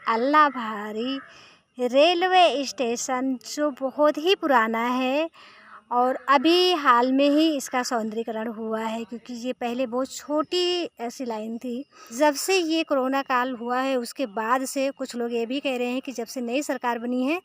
अल्लाभारी railway station जो बहुत ही पुराना है और अभी हाल में ही इसका सौंदर्यीकरण हुआ है, क्योंकि ये पहले बहुत छोटी ऐसी लाइन थी। जब से ये कोरोना काल हुआ है उसके बाद से कुछ लोग ये भी कह रहे हैं कि जब से नई सरकार बनी है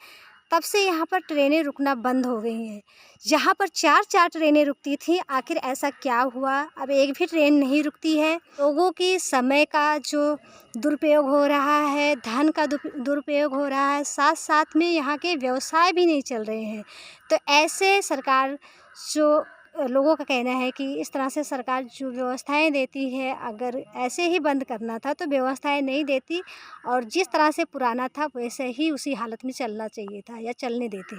तब से यहाँ पर ट्रेनें रुकना बंद हो गई हैं। जहाँ पर 4-4 ट्रेनें रुकती थीं, आखिर ऐसा क्या हुआ? अब एक भी ट्रेन नहीं रुकती है। लोगों की समय का जो दुरुपयोग हो रहा है, धन का दुरुपयोग हो रहा है, साथ-साथ में यहाँ के व्यवसाय भी नहीं चल रहे हैं। तो ऐसे सरकार जो लोगों का कहना है कि इस तरह से सरकार जो व्यवस्थाएं देती है, अगर ऐसे ही बंद करना था तो व्यवस्थाएं नहीं देती और जिस तरह से पुराना था वैसे ही उसी हालत में चलना चाहिए था या चलने देते।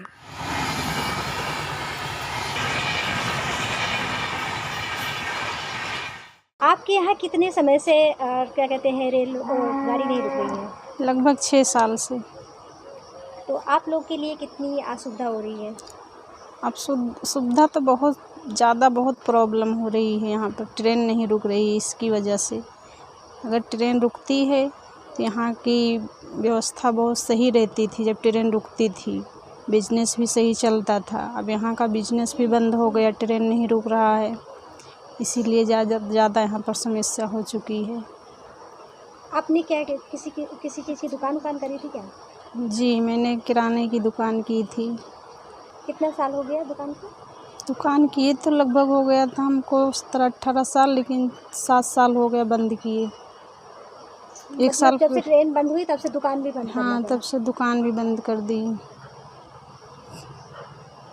आपके यहाँ कितने समय से क्या कहते हैं रेल गाड़ी नहीं रुक रही है? लगभग 6 साल से। तो आप लोग के लिए कितनी असुविधा हो रही है? अब सुविधा तो बहुत ज़्यादा, बहुत प्रॉब्लम हो रही है। यहाँ पर ट्रेन नहीं रुक रही है इसकी वजह से। अगर ट्रेन रुकती है तो यहाँ की व्यवस्था बहुत सही रहती थी। जब ट्रेन रुकती थी बिजनेस भी सही चलता था। अब यहाँ का बिजनेस भी बंद हो गया, ट्रेन नहीं रुक रहा है, इसीलिए ज़्यादा यहाँ पर समस्या हो चुकी है। आपने क्या किसी चीज़ की दुकान करी थी क्या? जी, मैंने किराने की दुकान की थी। कितना साल हो गया दुकान को? दुकान किए तो लगभग हो गया था हमको 17-18 साल, लेकिन 7 साल हो गया बंद किए। एक साल जब से ट्रेन बंद हुई तब से दुकान भी बंद? हाँ, तब से दुकान भी बंद कर दी।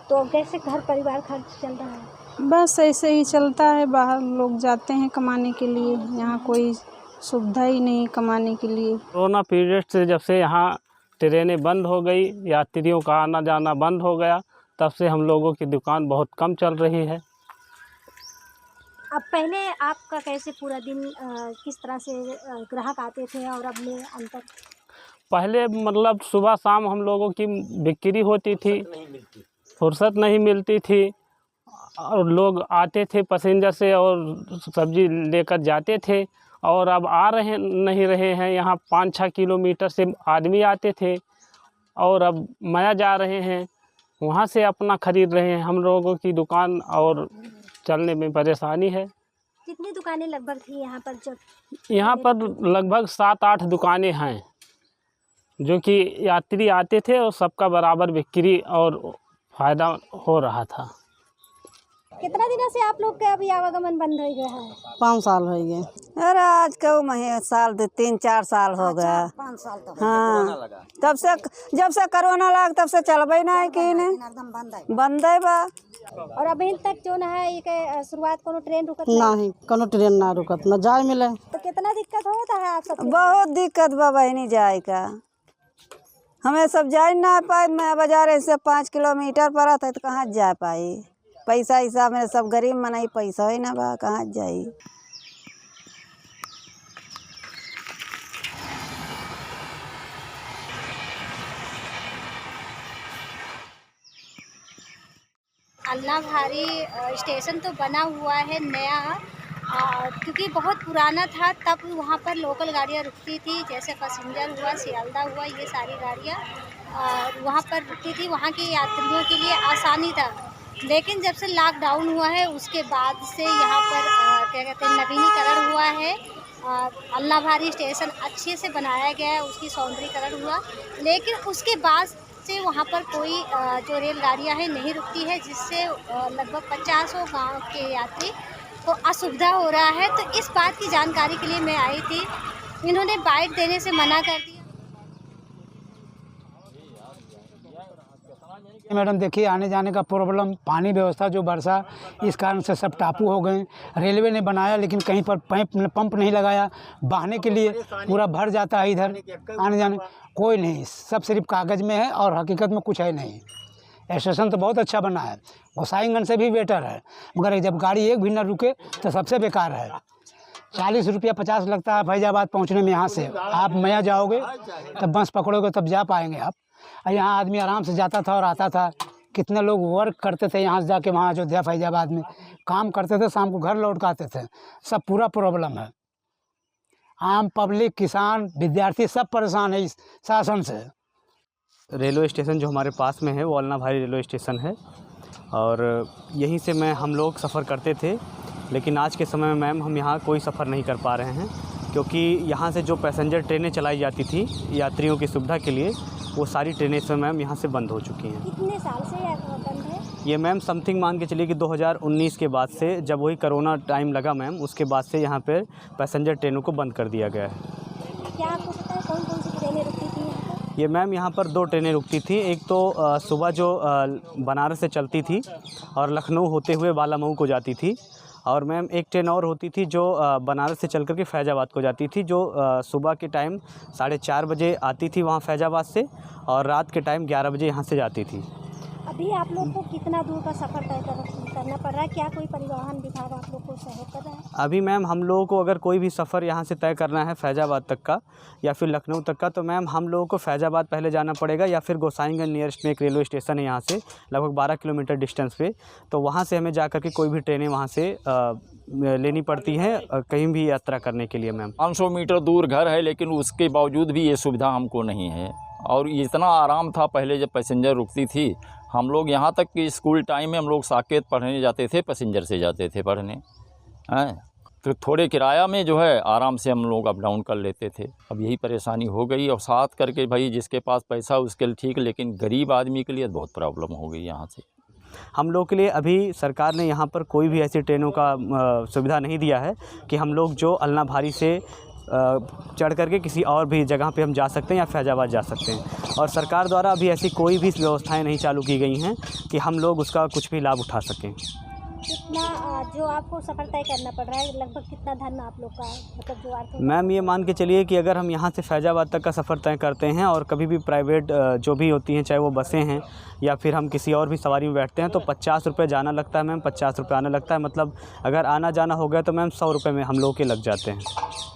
तो कैसे घर परिवार खर्च चल रहा है? बस ऐसे ही चलता है। बाहर लोग जाते हैं कमाने के लिए, यहाँ कोई सुविधा ही नहीं कमाने के लिए। कोरोना पीरियड से जब से यहाँ ट्रेनें बंद हो गई, यात्रियों का आना जाना बंद हो गया, तब से हम लोगों की दुकान बहुत कम चल रही है। अब पहले आपका कैसे पूरा दिन किस तरह से ग्राहक आते थे और अब में अंतर? पहले मतलब सुबह शाम हम लोगों की बिक्री होती थी, फुर्सत नहीं मिलती थी और लोग आते थे पैसेंजर से और सब्जी लेकर जाते थे। और अब नहीं रहे हैं। यहाँ 5-6 किलोमीटर से आदमी आते थे और अब मया जा रहे हैं, वहाँ से अपना ख़रीद रहे हैं। हम लोगों की दुकान और चलने में परेशानी है। कितनी दुकानें लगभग थी यहाँ पर जब? यहाँ पर लगभग 7-8 दुकानें हैं जो कि यात्री आते थे और सबका बराबर बिक्री और फ़ायदा हो रहा था। कितना दिनों से आप लोग का अभी आवागमन बंद हो गया है? 5 साल हो गए। अरे आज का साल 3-4 साल हो गया। 5 साल तो हाँ, तब से जब से कोरोना लग तब से चलबे नहीं की ने बंद है बा। और अभी तक जो ना है ये शुरुआत कोनो ट्रेन रुकत नहीं, कोनो ट्रेन ना रुकत, न जाए मिले। तो कितना दिक्कत होता है आप सब? बहुत दिक्कत बा बहनी जाए का। हमें सब जा ना पाए। मैं बाजार से 5 किलोमीटर पड़ा था तो कहाँ जा पाई। पैसा हिसाब में सब गरीब मनाई, पैसा ही ना बा, कहाँ जाई। अल्लाभारी स्टेशन तो बना हुआ है नया, क्योंकि बहुत पुराना था। तब वहाँ पर लोकल गाड़ियाँ रुकती थी, जैसे पैसेंजर हुआ, सियालदा हुआ, ये सारी गाड़ियाँ वहाँ पर रुकती थी। वहाँ के यात्रियों के लिए आसानी था। लेकिन जब से लॉकडाउन हुआ है उसके बाद से यहाँ पर क्या कहते हैं नवीनीकरण हुआ है। अल्लाभारी स्टेशन अच्छे से बनाया गया है, उसकी सौंदर्यीकरण हुआ, लेकिन उसके बाद से वहाँ पर कोई जो रेलगाड़ियाँ हैं नहीं रुकती है, जिससे लगभग 50 गाँव के यात्री को असुविधा हो रहा है। तो इस बात की जानकारी के लिए मैं आई थी। इन्होंने बाइट देने से मना कर दिया। मैडम देखिए, आने जाने का प्रॉब्लम, पानी व्यवस्था जो बरसा इस कारण से सब टापू हो गए। रेलवे ने बनाया लेकिन कहीं पर पंप नहीं लगाया, बहाने के लिए पूरा भर जाता है। इधर आने जाने कोई नहीं, सब सिर्फ कागज़ में है और हकीकत में कुछ है नहीं। स्टेशन तो बहुत अच्छा बना है, गोसाईगंज से भी बेटर है, मगर जब गाड़ी एक भी न रुके तो सबसे बेकार है। 40 रुपया 50 लगता है फैजाबाद पहुँचने में। यहाँ से आप मया जाओगे तब बस पकड़ोगे तब जा पाएंगे आप। यहाँ आदमी आराम से जाता था और आता था। कितने लोग वर्क करते थे यहाँ से जाके, वहाँ अयोध्या फैजाबाद में काम करते थे, शाम को घर लौट के आते थे। सब पूरा प्रॉब्लम है। आम पब्लिक, किसान, विद्यार्थी सब परेशान है इस शासन से। रेलवे स्टेशन जो हमारे पास में है वो अलना भारी रेलवे स्टेशन है और यहीं से हम लोग सफ़र करते थे, लेकिन आज के समय में मैम हम यहाँ कोई सफ़र नहीं कर पा रहे हैं क्योंकि यहाँ से जो पैसेंजर ट्रेनें चलाई जाती थी यात्रियों की सुविधा के लिए, वो सारी ट्रेनें इस समय मैम यहाँ से बंद हो चुकी हैं। कितने साल से बंद है? ये मैम समथिंग मान के चलिए कि 2019 के बाद से, जब वही कोरोना टाइम लगा मैम, उसके बाद से यहाँ पर पैसेंजर ट्रेनों को बंद कर दिया गया है। क्या आपको पता है कौन कौन सी ट्रेनें रुकती थी यहाँ पर? ये मैम यहाँ पर 2 ट्रेनें रुकती थी। एक तो सुबह जो बनारस से चलती थी और लखनऊ होते हुए बालामऊ को जाती थी, और मैम एक ट्रेन और होती थी जो बनारस से चल कर के फैज़ाबाद को जाती थी, जो सुबह के टाइम 4:30 बजे आती थी वहाँ फैज़ाबाद से, और रात के टाइम 11 बजे यहाँ से जाती थी। अभी आप लोग को कितना दूर का सफ़र तय करना पड़ रहा है? क्या कोई परिवहन विभाग आप लोग को सहयोग कर रहा है? अभी मैम हम लोगों को अगर कोई भी सफ़र यहाँ से तय करना है फैज़ाबाद तक का या फिर लखनऊ तक का, तो मैम हम लोगों को फैज़ाबाद पहले जाना पड़ेगा, या फिर गोसाईगंज नियरेस्ट में एक रेलवे स्टेशन है यहाँ से लगभग 12 किलोमीटर डिस्टेंस पे, तो वहाँ से हमें जा कर के कोई भी ट्रेनें वहाँ से लेनी पड़ती हैं कहीं भी यात्रा करने के लिए मैम। 500 मीटर दूर घर है, लेकिन उसके बावजूद भी ये सुविधा हमको नहीं है। और इतना आराम था पहले जब पैसेंजर रुकती थी, हम लोग यहाँ तक कि स्कूल टाइम में हम लोग साकेत पढ़ने जाते थे, पैसेंजर से जाते थे पढ़ने हैं, तो थोड़े किराया में जो है आराम से हम लोग अप डाउन कर लेते थे। अब यही परेशानी हो गई, और साथ करके भाई जिसके पास पैसा उसके लिए ठीक, लेकिन गरीब आदमी के लिए बहुत प्रॉब्लम हो गई यहाँ से। हम लोग के लिए अभी सरकार ने यहाँ पर कोई भी ऐसी ट्रेनों का सुविधा नहीं दिया है कि हम लोग जो अलना भारी से चढ़ करके किसी और भी जगह पे हम जा सकते हैं या फैज़ाबाद जा सकते हैं, और सरकार द्वारा अभी ऐसी कोई भी व्यवस्थाएं नहीं चालू की गई हैं कि हम लोग उसका कुछ भी लाभ उठा सकें। कितना जो आपको सफ़र तय करना पड़ रहा है, लगभग कितना धन आप लोग का मतलब जो आर्थिक? मैम ये मान के चलिए कि अगर हम यहाँ से फैज़ाबाद तक का सफ़र तय करते हैं और कभी भी प्राइवेट जो भी होती हैं, चाहे वो बसें हैं या फिर हम किसी और भी सवारी में बैठते हैं, तो 50 रुपये जाना लगता है मैम, 50 रुपये आना लगता है। मतलब अगर आना जाना हो गया तो मैम 100 रुपये में हम लोग के लग जाते हैं।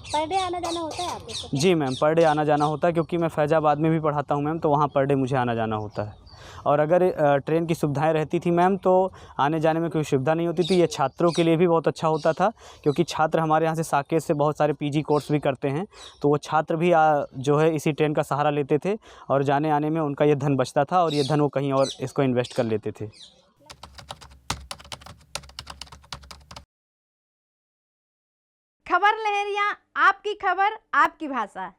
पर डे आना जाना होता है आप लोग को? जी मैम, पर डे आना जाना होता है, क्योंकि मैं फैज़ाबाद में भी पढ़ाता हूँ मैम, तो वहाँ पर डे मुझे आना जाना होता है। और अगर ट्रेन की सुविधाएं रहती थी मैम, तो आने जाने में कोई सुविधा नहीं होती थी। ये छात्रों के लिए भी बहुत अच्छा होता था, क्योंकि छात्र हमारे यहाँ से साकेत से बहुत सारे पीजी कोर्स भी करते हैं, तो वो छात्र भी जो है इसी ट्रेन का सहारा लेते थे, और जाने आने में उनका ये धन बचता था, और ये धन वो कहीं और इसको इन्वेस्ट कर लेते थे। खबर लहरिया, आपकी खबर आपकी भाषा।